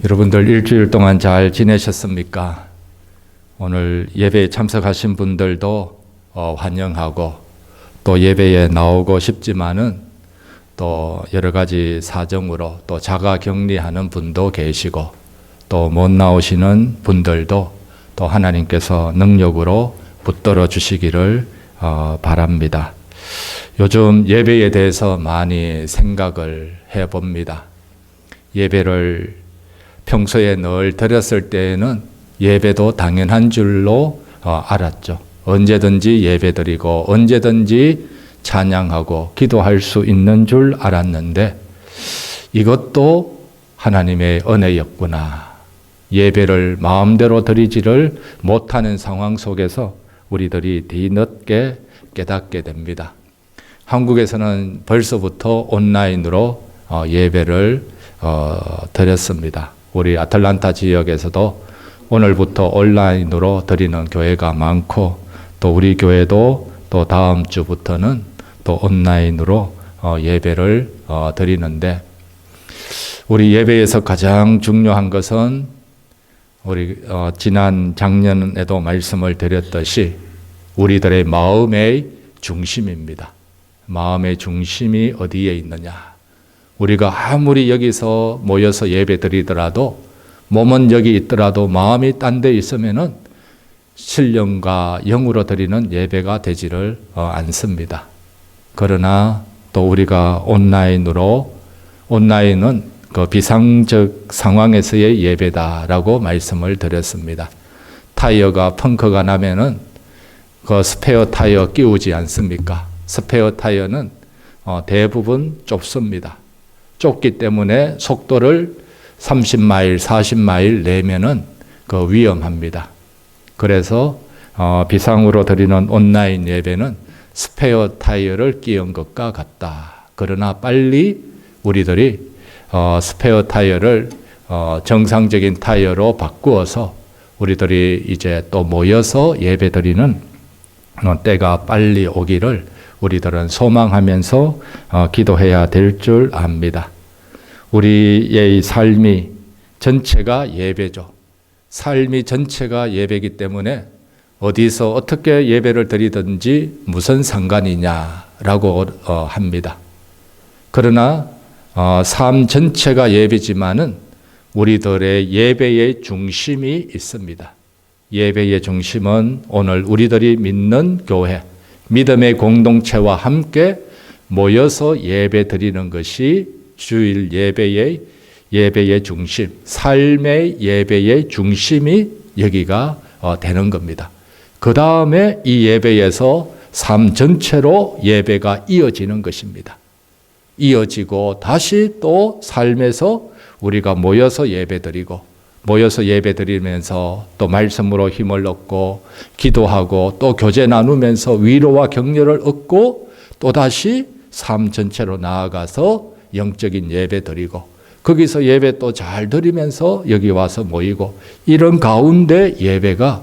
여러분들 일주일 동안 잘 지내셨습니까? 오늘 예배에 참석하신 분들도 환영하고 또 예배에 나오고 싶지만은 또 여러 가지 사정으로 또 자가 격리하는 분도 계시고 또 못 나오시는 분들도 또 하나님께서 능력으로 붙들어 주시기를 바랍니다. 요즘 예배에 대해서 많이 생각을 해봅니다. 예배를 평소에 늘 드렸을 때에는 예배도 당연한 줄로 알았죠. 언제든지 예배드리고 언제든지 찬양하고 기도할 수 있는 줄 알았는데 이것도 하나님의 은혜였구나. 예배를 마음대로 드리지를 못하는 상황 속에서 우리들이 뒤늦게 깨닫게 됩니다. 한국에서는 벌써부터 온라인으로 예배를 드렸습니다. 우리 아틀란타 지역에서도 오늘부터 온라인으로 드리는 교회가 많고 또 우리 교회도 또 다음 주부터는 또 온라인으로 예배를 드리는데 우리 예배에서 가장 중요한 것은 우리 지난 작년에도 말씀을 드렸듯이 우리들의 마음의 중심입니다. 마음의 중심이 어디에 있느냐? 우리가 아무리 여기서 모여서 예배 드리더라도 몸은 여기 있더라도 마음이 딴 데 있으면은 신령과 영으로 드리는 예배가 되지를 않습니다. 그러나 또 우리가 온라인은 그 비상적 상황에서의 예배다라고 말씀을 드렸습니다. 타이어가 펑크가 나면은 그 스페어 타이어 끼우지 않습니까? 스페어 타이어는 대부분 좁습니다. 좁기 때문에 속도를 30마일, 40마일 내면은 그 위험합니다. 그래서 비상으로 드리는 온라인 예배는 스페어 타이어를 끼운 것과 같다. 그러나 빨리 우리들이 스페어 타이어를 정상적인 타이어로 바꾸어서 우리들이 이제 또 모여서 예배 드리는 때가 빨리 오기를 우리들은 소망하면서 기도해야 될 줄 압니다. 우리의 삶이 전체가 예배죠. 삶이 전체가 예배이기 때문에 어디서 어떻게 예배를 드리든지 무슨 상관이냐라고 합니다. 그러나 삶 전체가 예배지만은 우리들의 예배의 중심이 있습니다. 예배의 중심은 오늘 우리들이 믿는 교회, 믿음의 공동체와 함께 모여서 예배 드리는 것이 주일 예배의 중심, 삶의 예배의 중심이 여기가 되는 겁니다. 그 다음에 이 예배에서 삶 전체로 예배가 이어지는 것입니다. 이어지고 다시 또 삶에서 우리가 모여서 예배드리고 모여서 예배드리면서 또 말씀으로 힘을 얻고 기도하고 또 교제 나누면서 위로와 격려를 얻고 또다시 삶 전체로 나아가서 영적인 예배 드리고 거기서 예배 또 잘 드리면서 여기 와서 모이고 이런 가운데 예배가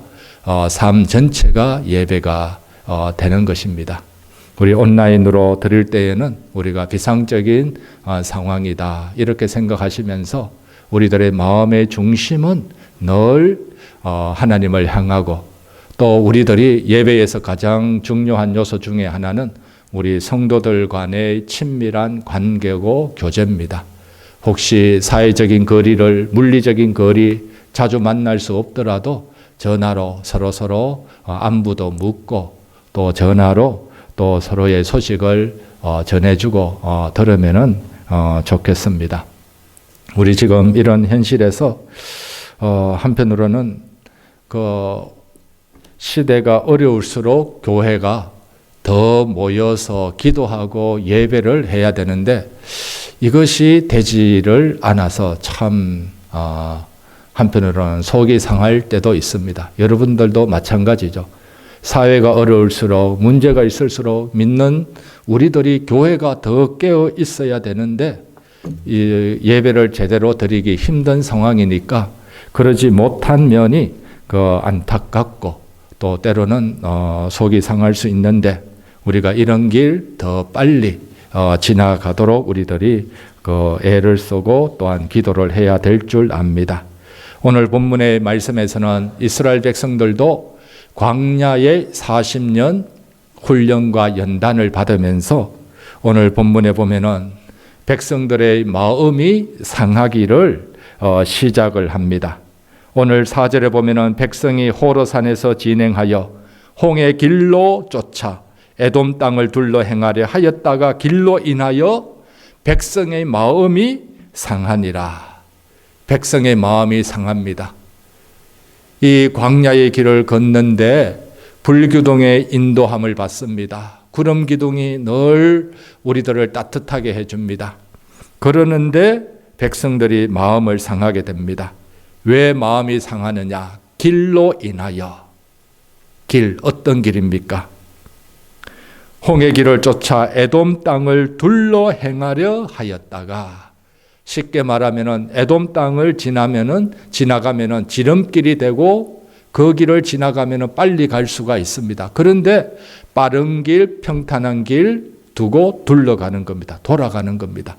삶 전체가 예배가 되는 것입니다. 우리 온라인으로 드릴 때에는 우리가 비상적인 상황이다 이렇게 생각하시면서 우리들의 마음의 중심은 늘 하나님을 향하고 또 우리들이 예배에서 가장 중요한 요소 중에 하나는 우리 성도들 간의 친밀한 관계고 교제입니다. 혹시 사회적인 거리를 물리적인 거리 자주 만날 수 없더라도 전화로 서로 안부도 묻고 또 전화로 또 서로의 소식을 전해주고 들으면은 좋겠습니다. 우리 지금 이런 현실에서 한편으로는 그 시대가 어려울수록 교회가 더 모여서 기도하고 예배를 해야 되는데 이것이 되지를 않아서 참 한편으로는 속이 상할 때도 있습니다. 여러분들도 마찬가지죠. 사회가 어려울수록 문제가 있을수록 믿는 우리들이 교회가 더 깨어 있어야 되는데 이 예배를 제대로 드리기 힘든 상황이니까 그러지 못한 면이 안타깝고 또 때로는 속이 상할 수 있는데 우리가 이런 길 더 빨리 지나가도록 우리들이 애를 쓰고 또한 기도를 해야 될 줄 압니다. 오늘 본문의 말씀에서는 이스라엘 백성들도 광야의 40년 훈련과 연단을 받으면서 오늘 본문에 보면은 백성들의 마음이 상하기를 시작을 합니다. 오늘 4절에 보면은 백성이 호르산에서 진행하여 홍해 길로 쫓아 에돔 땅을 둘러 행하려 하였다가 길로 인하여 백성의 마음이 상하니라. 백성의 마음이 상합니다. 이 광야의 길을 걷는데 불기둥의 인도함을 받습니다. 구름 기둥이 늘 우리들을 따뜻하게 해줍니다. 그러는데 백성들이 마음을 상하게 됩니다. 왜 마음이 상하느냐? 길로 인하여. 길, 어떤 길입니까? 홍해 길을 쫓아 에돔 땅을 둘러 행하려 하였다가, 쉽게 말하면은 에돔 땅을 지나가면은 지름길이 되고 그 길을 지나가면은 빨리 갈 수가 있습니다. 그런데 빠른 길, 평탄한 길 두고 둘러가는 겁니다. 돌아가는 겁니다.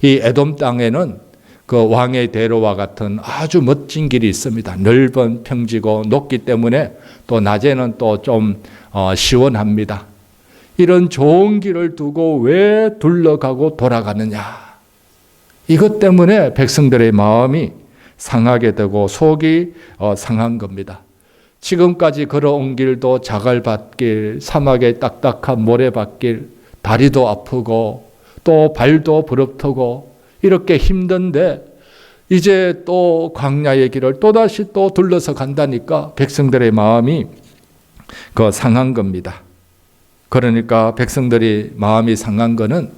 이 에돔 땅에는 그 왕의 대로와 같은 아주 멋진 길이 있습니다. 넓은 평지고 높기 때문에 또 낮에는 또 좀 시원합니다. 이런 좋은 길을 두고 왜 둘러가고 돌아가느냐? 이것 때문에 백성들의 마음이 상하게 되고 속이 상한 겁니다. 지금까지 걸어온 길도 자갈밭길, 사막의 딱딱한 모래밭길, 다리도 아프고 또 발도 부럽트고 이렇게 힘든데 이제 또 광야의 길을 또다시 또 둘러서 간다니까 백성들의 마음이 상한 겁니다. 그러니까 백성들이 마음이 상한 거는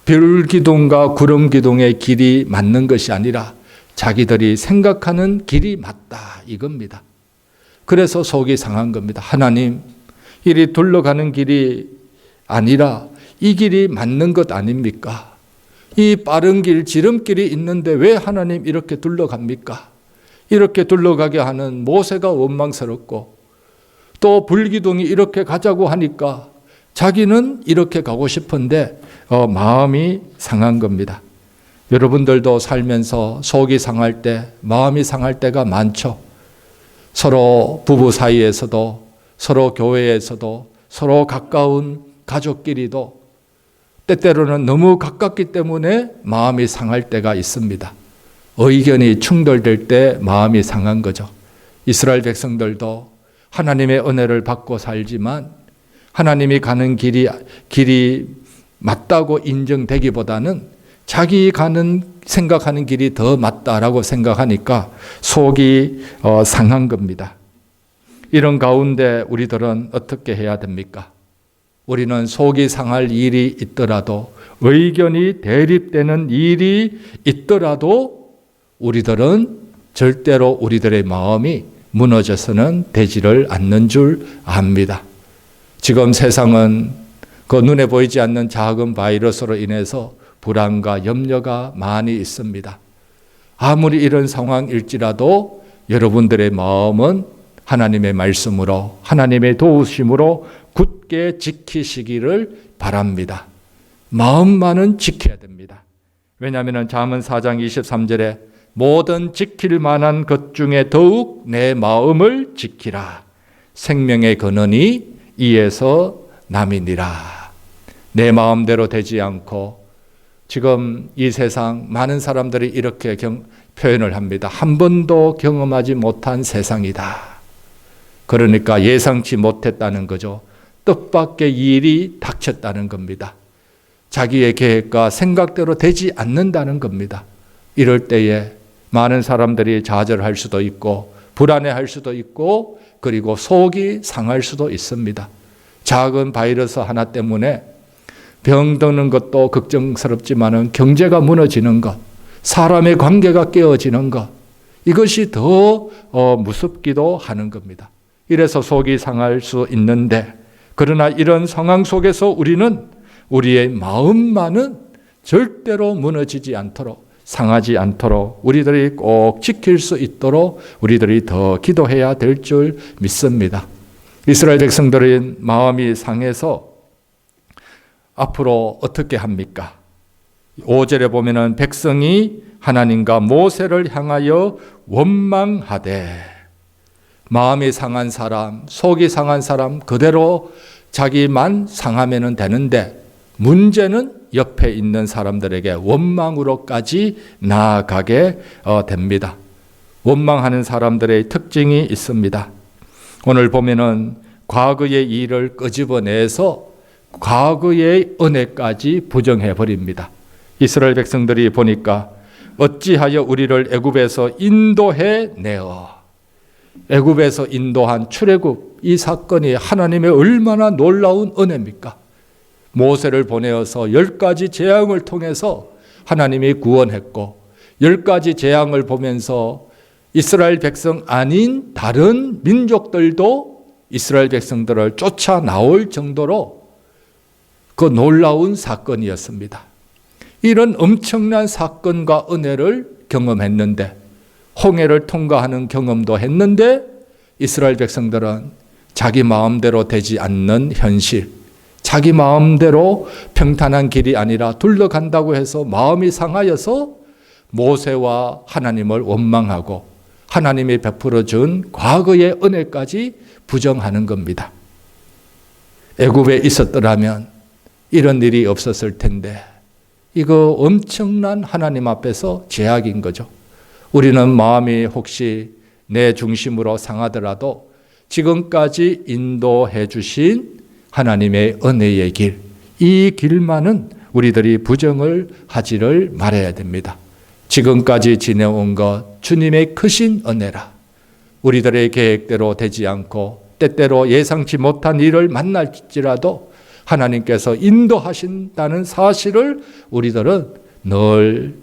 별기둥과 구름기둥의 길이 맞는 것이 아니라 자기들이 생각하는 길이 맞다 이겁니다. 그래서 속이 상한 겁니다. 하나님, 이리 둘러가는 길이 아니라 이 길이 맞는 것 아닙니까? 이 빠른 길, 지름길이 있는데 왜 하나님 이렇게 둘러갑니까? 이렇게 둘러가게 하는 모세가 원망스럽고 또 불기둥이 이렇게 가자고 하니까 자기는 이렇게 가고 싶은데 마음이 상한 겁니다. 여러분들도 살면서 속이 상할 때, 마음이 상할 때가 많죠. 서로 부부 사이에서도, 서로 교회에서도, 서로 가까운 가족끼리도 때때로는 너무 가깝기 때문에 마음이 상할 때가 있습니다. 의견이 충돌될 때 마음이 상한 거죠. 이스라엘 백성들도 하나님의 은혜를 받고 살지만 하나님이 가는 길이 맞다고 인정되기보다는 자기 생각하는 길이 더 맞다라고 생각하니까 속이 상한 겁니다. 이런 가운데 우리들은 어떻게 해야 됩니까? 우리는 속이 상할 일이 있더라도, 의견이 대립되는 일이 있더라도 우리들은 절대로 우리들의 마음이 무너져서는 되지를 않는 줄 압니다. 지금 세상은 그 눈에 보이지 않는 작은 바이러스로 인해서 불안과 염려가 많이 있습니다. 아무리 이런 상황일지라도 여러분들의 마음은 하나님의 말씀으로, 하나님의 도우심으로 굳게 지키시기를 바랍니다. 마음만은 지켜야 됩니다. 왜냐하면 잠언 4장 23절에 모든 지킬 만한 것 중에 더욱 내 마음을 지키라. 생명의 근원이 이에서 남이니라. 내 마음대로 되지 않고 지금 이 세상 많은 사람들이 이렇게 표현을 합니다. 한 번도 경험하지 못한 세상이다. 그러니까 예상치 못했다는 거죠. 뜻밖의 일이 닥쳤다는 겁니다. 자기의 계획과 생각대로 되지 않는다는 겁니다. 이럴 때에 많은 사람들이 좌절할 수도 있고 불안해할 수도 있고 그리고 속이 상할 수도 있습니다. 작은 바이러스 하나 때문에 병드는 것도 걱정스럽지만은 경제가 무너지는 것, 사람의 관계가 깨어지는 것, 이것이 더 무섭기도 하는 겁니다. 이래서 속이 상할 수 있는데, 그러나 이런 상황 속에서 우리는 우리의 마음만은 절대로 무너지지 않도록, 상하지 않도록 우리들이 꼭 지킬 수 있도록 우리들이 더 기도해야 될 줄 믿습니다. 이스라엘 백성들의 마음이 상해서 앞으로 어떻게 합니까? 5절에 보면은 백성이 하나님과 모세를 향하여 원망하되, 마음이 상한 사람, 속이 상한 사람 그대로 자기만 상하면 되는데, 문제는 옆에 있는 사람들에게 원망으로까지 나아가게 됩니다. 원망하는 사람들의 특징이 있습니다. 오늘 보면은 과거의 일을 끄집어내서 과거의 은혜까지 부정해 버립니다. 이스라엘 백성들이 보니까 어찌하여 우리를 애굽에서 인도해 내어, 애굽에서 인도한 출애굽 이 사건이 하나님의 얼마나 놀라운 은혜입니까? 모세를 보내어서 10가지 재앙을 통해서 하나님이 구원했고, 10가지 재앙을 보면서 이스라엘 백성 아닌 다른 민족들도 이스라엘 백성들을 쫓아 나올 정도로 그 놀라운 사건이었습니다. 이런 엄청난 사건과 은혜를 경험했는데, 홍해를 통과하는 경험도 했는데, 이스라엘 백성들은 자기 마음대로 되지 않는 현실, 자기 마음대로 평탄한 길이 아니라 둘러간다고 해서 마음이 상하여서 모세와 하나님을 원망하고 하나님이 베풀어 준 과거의 은혜까지 부정하는 겁니다. 애굽에 있었더라면 이런 일이 없었을 텐데, 이거 엄청난 하나님 앞에서 죄악인 거죠. 우리는 마음이 혹시 내 중심으로 상하더라도 지금까지 인도해 주신 하나님의 은혜의 길, 이 길만은 우리들이 부정을 하지를 말아야 됩니다. 지금까지 지내온 것 주님의 크신 은혜라. 우리들의 계획대로 되지 않고 때때로 예상치 못한 일을 만날지라도 하나님께서 인도하신다는 사실을 우리들은 늘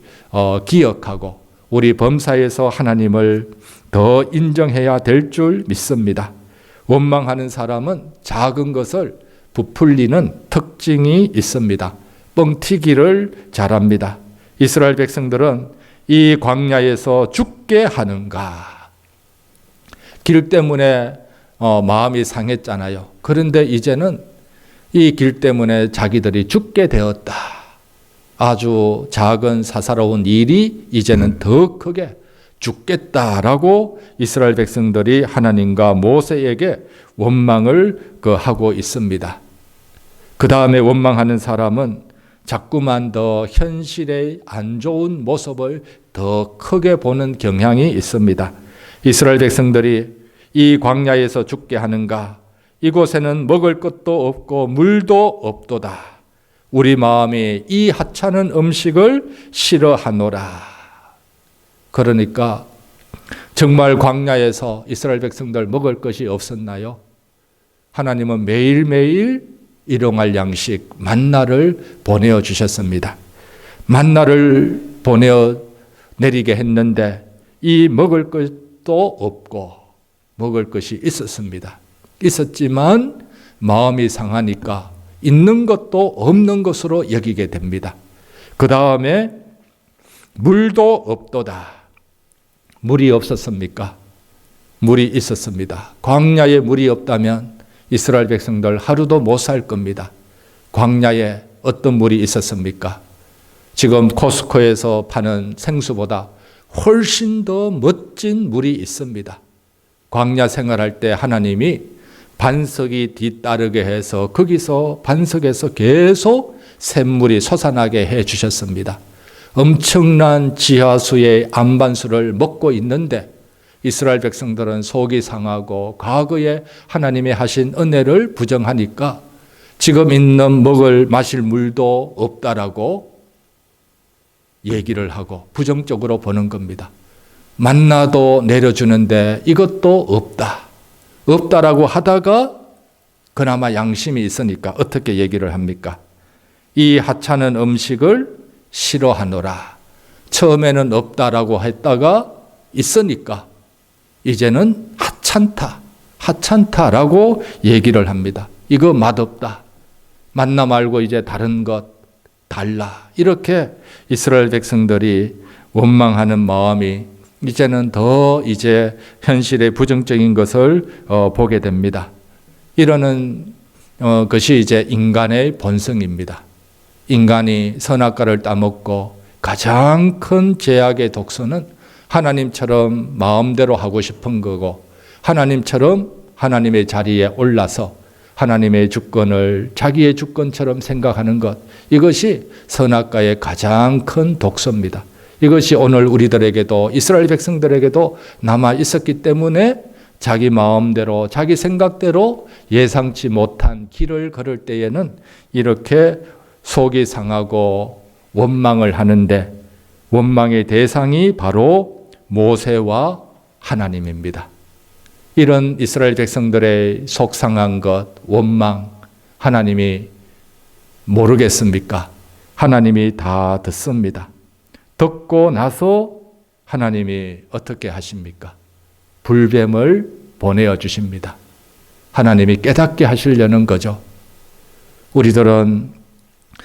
기억하고 우리 범사에서 하나님을 더 인정해야 될 줄 믿습니다. 원망하는 사람은 작은 것을 부풀리는 특징이 있습니다. 뻥튀기를 잘합니다. 이스라엘 백성들은 이 광야에서 죽게 하는가, 길 때문에 마음이 상했잖아요. 그런데 이제는 이 길 때문에 자기들이 죽게 되었다. 아주 작은 사사로운 일이 이제는 더 크게 죽겠다라고 이스라엘 백성들이 하나님과 모세에게 원망을 하고 있습니다. 그 다음에 원망하는 사람은 자꾸만 더 현실의 안 좋은 모습을 더 크게 보는 경향이 있습니다. 이스라엘 백성들이 이 광야에서 죽게 하는가, 이곳에는 먹을 것도 없고 물도 없도다. 우리 마음이 이 하찮은 음식을 싫어하노라. 그러니까 정말 광야에서 이스라엘 백성들 먹을 것이 없었나요? 하나님은 매일매일 일용할 양식 만나를 보내어 주셨습니다. 만나를 보내어 내리게 했는데 이 먹을 것도 없고 먹을 것이 있었습니다. 있었지만 마음이 상하니까 있는 것도 없는 것으로 여기게 됩니다. 그 다음에 물도 없도다. 물이 없었습니까? 물이 있었습니다. 광야에 물이 없다면 이스라엘 백성들 하루도 못 살 겁니다. 광야에 어떤 물이 있었습니까? 지금 코스코에서 파는 생수보다 훨씬 더 멋진 물이 있습니다. 광야 생활할 때 하나님이 반석이 뒤따르게 해서 거기서 반석에서 계속 샘물이 솟아나게 해 주셨습니다. 엄청난 지하수의 안반수를 먹고 있는데 이스라엘 백성들은 속이 상하고 과거에 하나님이 하신 은혜를 부정하니까 지금 있는 먹을 마실 물도 없다라고 얘기를 하고 부정적으로 보는 겁니다. 만나도 내려주는데 이것도 없다라고 하다가 그나마 양심이 있으니까 어떻게 얘기를 합니까? 이 하찮은 음식을 싫어하노라. 처음에는 없다라고 했다가 있으니까 이제는 하찮다라고 얘기를 합니다. 이거 맛없다. 만나 말고 이제 다른 것 달라. 이렇게 이스라엘 백성들이 원망하는 마음이 이제는 더 이제 현실의 부정적인 것을 보게 됩니다. 이러는 것이 이제 인간의 본성입니다. 인간이 선악과를 따먹고 가장 큰 죄악의 독소는 하나님처럼 마음대로 하고 싶은 거고, 하나님처럼 하나님의 자리에 올라서 하나님의 주권을 자기의 주권처럼 생각하는 것, 이것이 선악과의 가장 큰 독소입니다. 이것이 오늘 우리들에게도, 이스라엘 백성들에게도 남아 있었기 때문에 자기 마음대로, 자기 생각대로 예상치 못한 길을 걸을 때에는 이렇게 속이 상하고 원망을 하는데, 원망의 대상이 바로 모세와 하나님입니다. 이런 이스라엘 백성들의 속상한 것, 원망, 하나님이 모르겠습니까? 하나님이 다 듣습니다. 듣고 나서 하나님이 어떻게 하십니까? 불뱀을 보내어 주십니다. 하나님이 깨닫게 하시려는 거죠. 우리들은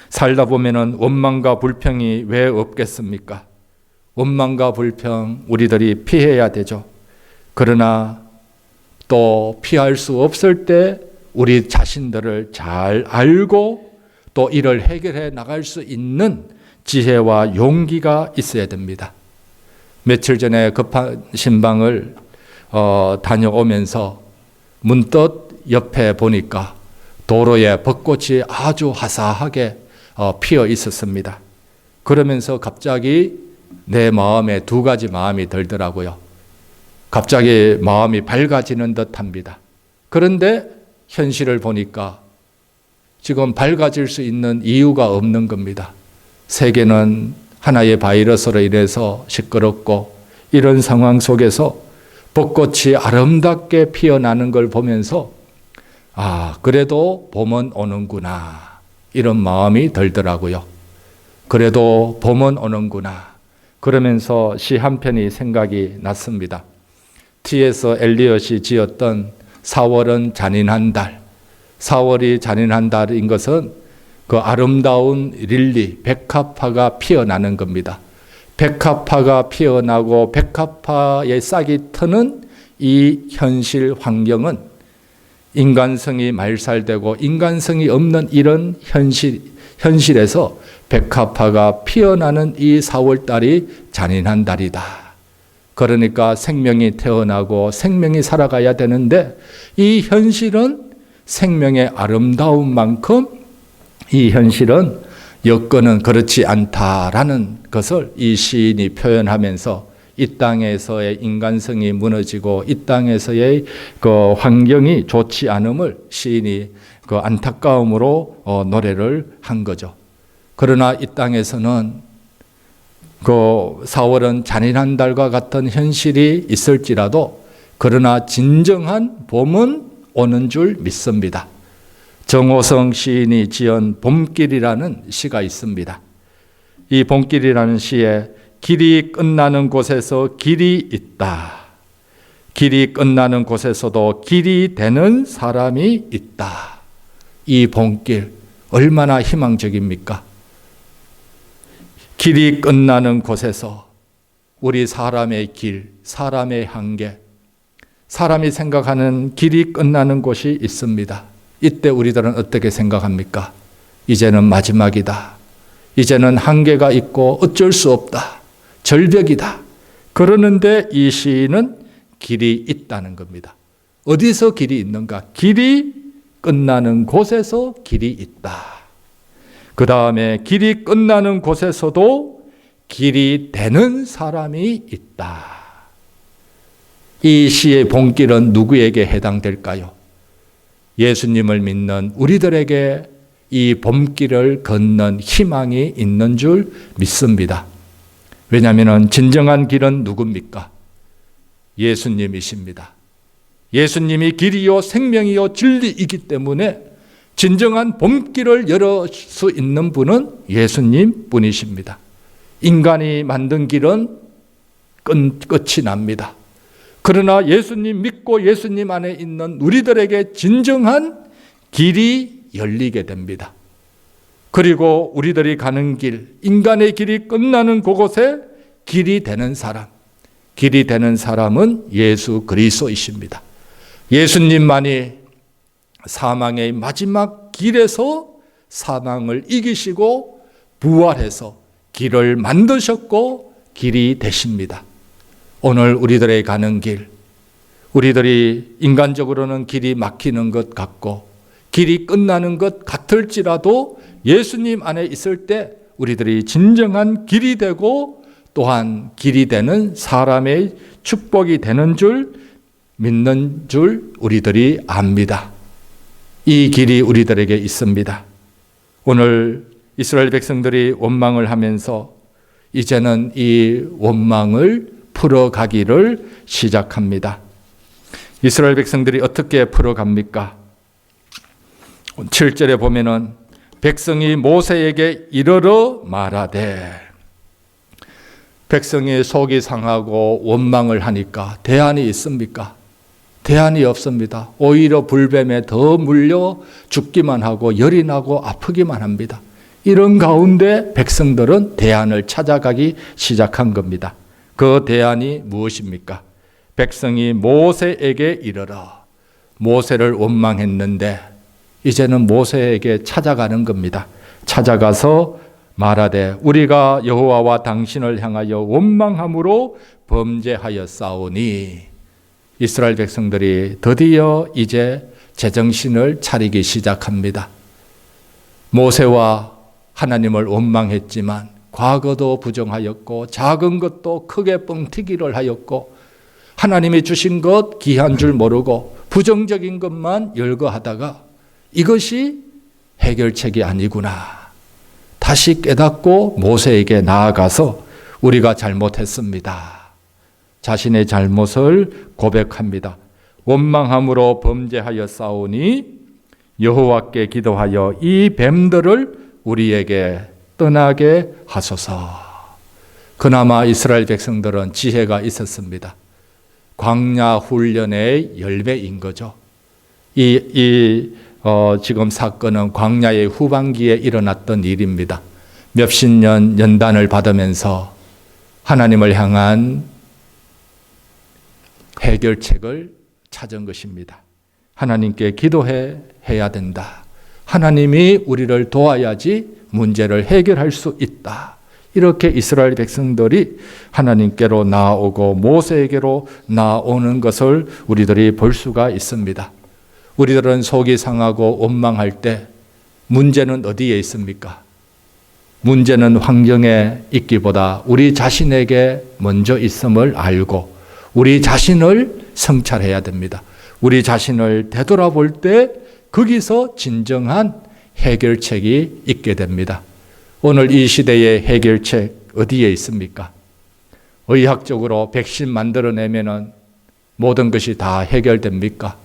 살다 보면은 원망과 불평이 왜 없겠습니까? 원망과 불평 우리들이 피해야 되죠. 그러나 또 피할 수 없을 때 우리 자신들을 잘 알고 또 이를 해결해 나갈 수 있는 지혜와 용기가 있어야 됩니다. 며칠 전에 급한 신방을 다녀오면서 문득 옆에 보니까 도로에 벚꽃이 아주 화사하게 피어 있었습니다. 그러면서 갑자기 내 마음에 두 가지 마음이 들더라고요. 갑자기 마음이 밝아지는 듯합니다. 그런데 현실을 보니까 지금 밝아질 수 있는 이유가 없는 겁니다. 세계는 하나의 바이러스로 인해서 시끄럽고, 이런 상황 속에서 벚꽃이 아름답게 피어나는 걸 보면서 그래도 봄은 오는구나, 이런 마음이 들더라고요. 그래도 봄은 오는구나. 그러면서 시 한 편이 생각이 났습니다. T.S. 엘리엇이 지었던 4월은 잔인한 달. 4월이 잔인한 달인 것은 그 아름다운 릴리, 백합화가 피어나는 겁니다. 백합화가 피어나고 백합화의 싹이 트는 이 현실 환경은 인간성이 말살되고 인간성이 없는 이런 현실에서 백합화가 피어나는 이 4월달이 잔인한 달이다. 그러니까 생명이 태어나고 생명이 살아가야 되는데, 이 현실은 생명의 아름다운 만큼 이 현실은 여건은 그렇지 않다라는 것을 이 시인이 표현하면서 이 땅에서의 인간성이 무너지고 이 땅에서의 그 환경이 좋지 않음을 시인이 그 안타까움으로 노래를 한 거죠. 그러나 이 땅에서는 그 4월은 잔인한 달과 같은 현실이 있을지라도, 그러나 진정한 봄은 오는 줄 믿습니다. 정호성 시인이 지은 봄길이라는 시가 있습니다. 이 봄길이라는 시에 길이 끝나는 곳에서 길이 있다. 길이 끝나는 곳에서도 길이 되는 사람이 있다. 이 봄길 얼마나 희망적입니까? 길이 끝나는 곳에서 우리 사람의 길, 사람의 한계, 사람이 생각하는 길이 끝나는 곳이 있습니다. 이때 우리들은 어떻게 생각합니까? 이제는 마지막이다. 이제는 한계가 있고 어쩔 수 없다. 절벽이다. 그러는데 이 시인은 길이 있다는 겁니다. 어디서 길이 있는가? 길이 끝나는 곳에서 길이 있다. 그 다음에 길이 끝나는 곳에서도 길이 되는 사람이 있다. 이 시의 본길은 누구에게 해당될까요? 예수님을 믿는 우리들에게 이 봄길을 걷는 희망이 있는 줄 믿습니다. 왜냐하면 진정한 길은 누굽니까? 예수님이십니다. 예수님이 길이요 생명이요 진리이기 때문에 진정한 봄길을 열을 수 있는 분은 예수님 뿐이십니다. 인간이 만든 길은 끝이 납니다. 그러나 예수님 믿고 예수님 안에 있는 우리들에게 진정한 길이 열리게 됩니다. 그리고 우리들이 가는 길, 인간의 길이 끝나는 그곳에 길이 되는 사람, 길이 되는 사람은 예수 그리스도이십니다. 예수님만이 사망의 마지막 길에서 사망을 이기시고 부활해서 길을 만드셨고 길이 되십니다. 오늘 우리들의 가는 길, 우리들이 인간적으로는 길이 막히는 것 같고 길이 끝나는 것 같을지라도 예수님 안에 있을 때 우리들이 진정한 길이 되고 또한 길이 되는 사람의 축복이 되는 줄 믿는 줄 우리들이 압니다. 이 길이 우리들에게 있습니다. 오늘 이스라엘 백성들이 원망을 하면서 이제는 이 원망을 풀어가기를 시작합니다. 이스라엘 백성들이 어떻게 풀어갑니까? 7절에 보면은 백성이 모세에게 이르러 말하되, 백성이 속이 상하고 원망을 하니까 대안이 있습니까? 대안이 없습니다. 오히려 불뱀에 더 물려 죽기만 하고 열이 나고 아프기만 합니다. 이런 가운데 백성들은 대안을 찾아가기 시작한 겁니다. 그 대안이 무엇입니까? 백성이 모세에게 이르러, 모세를 원망했는데 이제는 모세에게 찾아가는 겁니다. 찾아가서 말하되 우리가 여호와와 당신을 향하여 원망함으로 범죄하였사오니, 이스라엘 백성들이 드디어 이제 제정신을 차리기 시작합니다. 모세와 하나님을 원망했지만 과거도 부정하였고 작은 것도 크게 뻥튀기를 하였고 하나님이 주신 것 귀한 줄 모르고 부정적인 것만 열거하다가 이것이 해결책이 아니구나. 다시 깨닫고 모세에게 나아가서 우리가 잘못했습니다. 자신의 잘못을 고백합니다. 원망함으로 범죄하였사오니 여호와께 기도하여 이 뱀들을 우리에게 떠나게 하소서. 그나마 이스라엘 백성들은 지혜가 있었습니다. 광야 훈련의 열매인 거죠. 지금 사건은 광야의 후반기에 일어났던 일입니다. 몇십 년 연단을 받으면서 하나님을 향한 해결책을 찾은 것입니다. 하나님께 기도해야 된다. 하나님이 우리를 도와야지 문제를 해결할 수 있다. 이렇게 이스라엘 백성들이 하나님께로 나아오고 모세에게로 나아오는 것을 우리들이 볼 수가 있습니다. 우리들은 속이 상하고 원망할 때 문제는 어디에 있습니까? 문제는 환경에 있기보다 우리 자신에게 먼저 있음을 알고 우리 자신을 성찰해야 됩니다. 우리 자신을 되돌아볼 때 거기서 진정한 해결책이 있게 됩니다. 오늘 이 시대의 해결책 어디에 있습니까? 의학적으로 백신 만들어내면은 모든 것이 다 해결됩니까?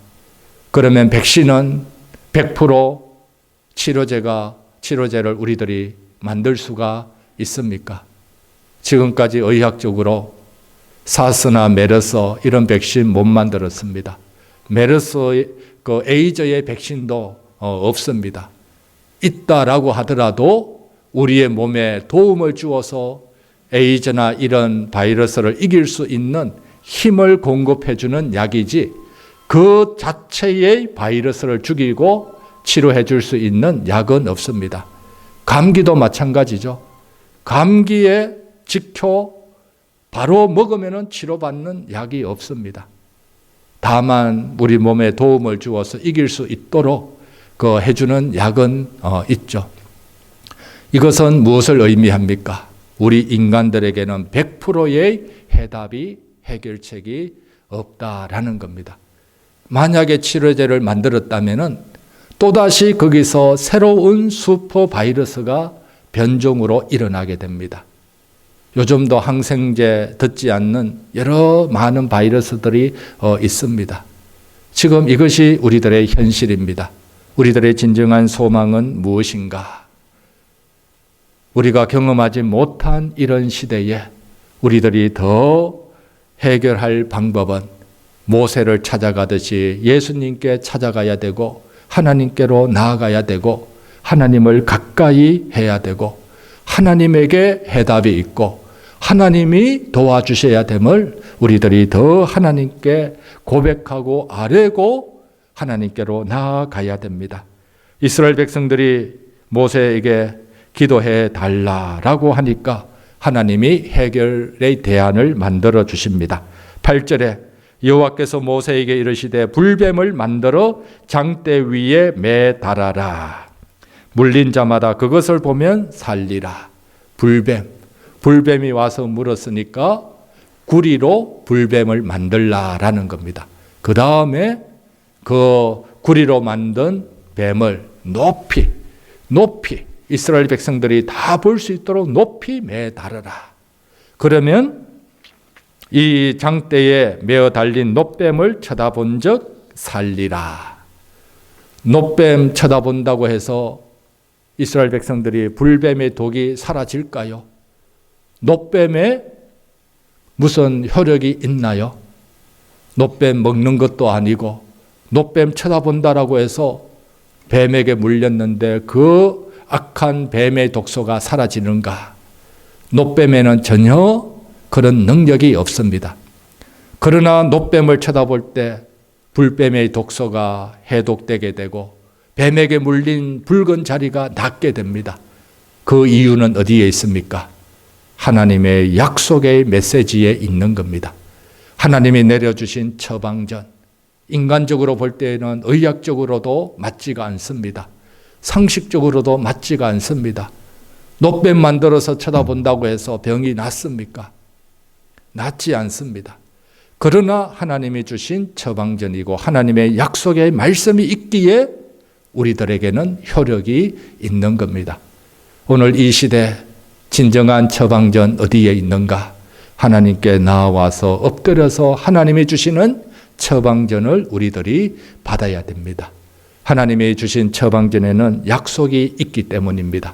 그러면 백신은 100% 치료제를 우리들이 만들 수가 있습니까? 지금까지 의학적으로 사스나 메르스 이런 백신 못 만들었습니다. 메르스 그 에이즈의 백신도 없습니다. 있다라고 하더라도 우리의 몸에 도움을 주어서 에이즈나 이런 바이러스를 이길 수 있는 힘을 공급해주는 약이지 그 자체의 바이러스를 죽이고 치료해 줄 수 있는 약은 없습니다. 감기도 마찬가지죠. 감기에 직효 바로 먹으면 치료받는 약이 없습니다. 다만 우리 몸에 도움을 주어서 이길 수 있도록 그 해주는 약은 있죠. 이것은 무엇을 의미합니까? 우리 인간들에게는 100%의 해답이 해결책이 없다라는 겁니다. 만약에 치료제를 만들었다면 또다시 거기서 새로운 슈퍼 바이러스가 변종으로 일어나게 됩니다. 요즘도 항생제 듣지 않는 여러 많은 바이러스들이 있습니다. 지금 이것이 우리들의 현실입니다. 우리들의 진정한 소망은 무엇인가? 우리가 경험하지 못한 이런 시대에 우리들이 더 해결할 방법은 모세를 찾아가듯이 예수님께 찾아가야 되고 하나님께로 나아가야 되고 하나님을 가까이 해야 되고 하나님에게 해답이 있고 하나님이 도와주셔야 됨을 우리들이 더 하나님께 고백하고 아뢰고 하나님께로 나아가야 됩니다. 이스라엘 백성들이 모세에게 기도해 달라라고 하니까 하나님이 해결의 대안을 만들어 주십니다. 8절에 여호와께서 모세에게 이르시되 불뱀을 만들어 장대 위에 매달아라. 물린 자마다 그것을 보면 살리라. 불뱀이 와서 물었으니까 구리로 불뱀을 만들라라는 겁니다. 그 다음에 그 구리로 만든 뱀을 높이 이스라엘 백성들이 다 볼 수 있도록 높이 매달아라. 그러면 이 장대에 메어 달린 놋뱀을 쳐다본 적 살리라. 놋뱀 쳐다본다고 해서 이스라엘 백성들이 불뱀의 독이 사라질까요? 놋뱀에 무슨 효력이 있나요? 놋뱀 먹는 것도 아니고 놋뱀 쳐다본다라고 해서 뱀에게 물렸는데 그 악한 뱀의 독소가 사라지는가? 놋뱀에는 전혀 그런 능력이 없습니다. 그러나 놋뱀을 쳐다볼 때 불뱀의 독소가 해독되게 되고 뱀에게 물린 붉은 자리가 낫게 됩니다. 그 이유는 어디에 있습니까? 하나님의 약속의 메시지에 있는 겁니다. 하나님이 내려주신 처방전, 인간적으로 볼 때는 의학적으로도 맞지가 않습니다. 상식적으로도 맞지가 않습니다. 놋뱀 만들어서 쳐다본다고 해서 병이 낫습니까? 낫지 않습니다. 그러나 하나님이 주신 처방전이고 하나님의 약속의 말씀이 있기에 우리들에게는 효력이 있는 겁니다. 오늘 이 시대 진정한 처방전 어디에 있는가? 하나님께 나와서 엎드려서 하나님이 주시는 처방전을 우리들이 받아야 됩니다. 하나님이 주신 처방전에는 약속이 있기 때문입니다.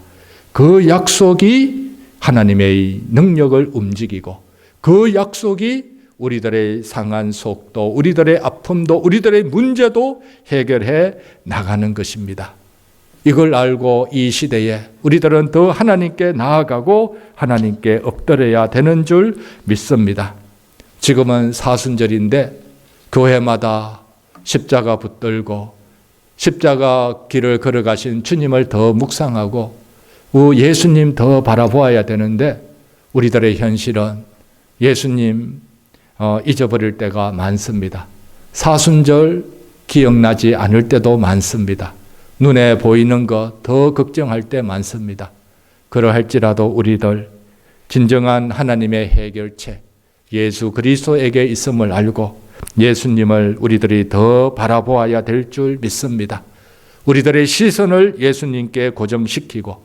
그 약속이 하나님의 능력을 움직이고 그 약속이 우리들의 상한 속도, 우리들의 아픔도, 우리들의 문제도 해결해 나가는 것입니다. 이걸 알고 이 시대에 우리들은 더 하나님께 나아가고 하나님께 엎드려야 되는 줄 믿습니다. 지금은 사순절인데 교회마다 십자가 붙들고 십자가 길을 걸어가신 주님을 더 묵상하고 예수님 더 바라보아야 되는데 우리들의 현실은 예수님 잊어버릴 때가 많습니다. 사순절 기억나지 않을 때도 많습니다. 눈에 보이는 것 더 걱정할 때 많습니다. 그러할지라도 우리들 진정한 하나님의 해결책 예수 그리스도에게 있음을 알고 예수님을 우리들이 더 바라보아야 될 줄 믿습니다. 우리들의 시선을 예수님께 고정시키고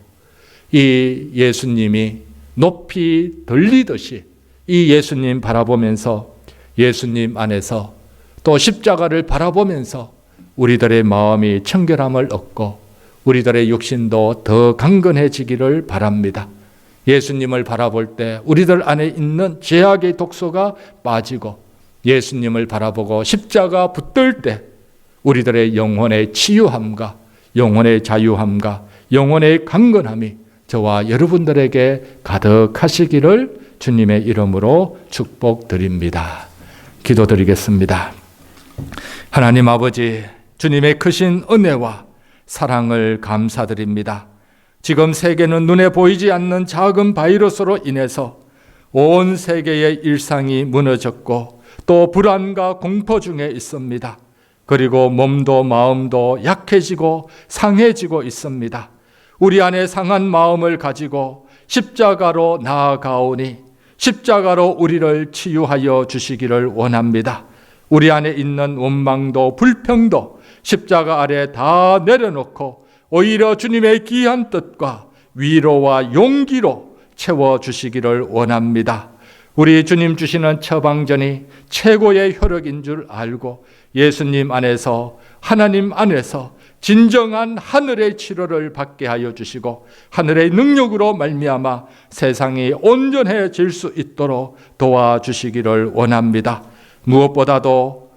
이 예수님이 높이 들리듯이 이 예수님 바라보면서 예수님 안에서 또 십자가를 바라보면서 우리들의 마음이 청결함을 얻고 우리들의 육신도 더 강건해지기를 바랍니다. 예수님을 바라볼 때 우리들 안에 있는 죄악의 독소가 빠지고 예수님을 바라보고 십자가 붙들 때 우리들의 영혼의 치유함과 영혼의 자유함과 영혼의 강건함이 저와 여러분들에게 가득하시기를 주님의 이름으로 축복드립니다. 기도드리겠습니다. 하나님 아버지, 주님의 크신 은혜와 사랑을 감사드립니다. 지금 세계는 눈에 보이지 않는 작은 바이러스로 인해서 온 세계의 일상이 무너졌고 또 불안과 공포 중에 있습니다. 그리고 몸도 마음도 약해지고 상해지고 있습니다. 우리 안에 상한 마음을 가지고 십자가로 나아가오니 십자가로 우리를 치유하여 주시기를 원합니다. 우리 안에 있는 원망도 불평도 십자가 아래 다 내려놓고 오히려 주님의 귀한 뜻과 위로와 용기로 채워주시기를 원합니다. 우리 주님 주시는 처방전이 최고의 효력인 줄 알고 예수님 안에서 하나님 안에서 진정한 하늘의 치료를 받게 하여 주시고 하늘의 능력으로 말미암아 세상이 온전해질 수 있도록 도와주시기를 원합니다. 무엇보다도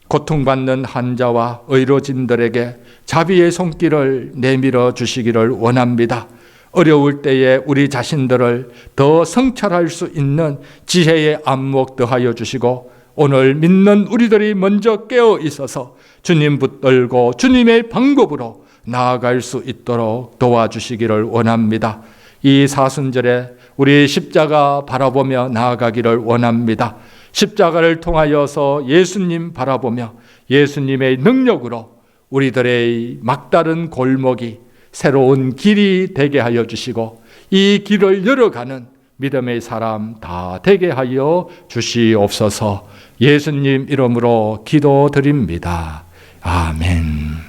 고통받는 환자와 의료진들에게 자비의 손길을 내밀어 주시기를 원합니다. 어려울 때에 우리 자신들을 더 성찰할 수 있는 지혜의 안목 더하여 주시고 오늘 믿는 우리들이 먼저 깨어 있어서 주님 붙들고 주님의 방법으로 나아갈 수 있도록 도와주시기를 원합니다. 이 사순절에 우리 십자가 바라보며 나아가기를 원합니다. 십자가를 통하여서 예수님 바라보며 예수님의 능력으로 우리들의 막다른 골목이 새로운 길이 되게 하여 주시고 이 길을 열어가는 믿음의 사람 다 되게 하여 주시옵소서. 예수님 이름으로 기도드립니다. 아멘.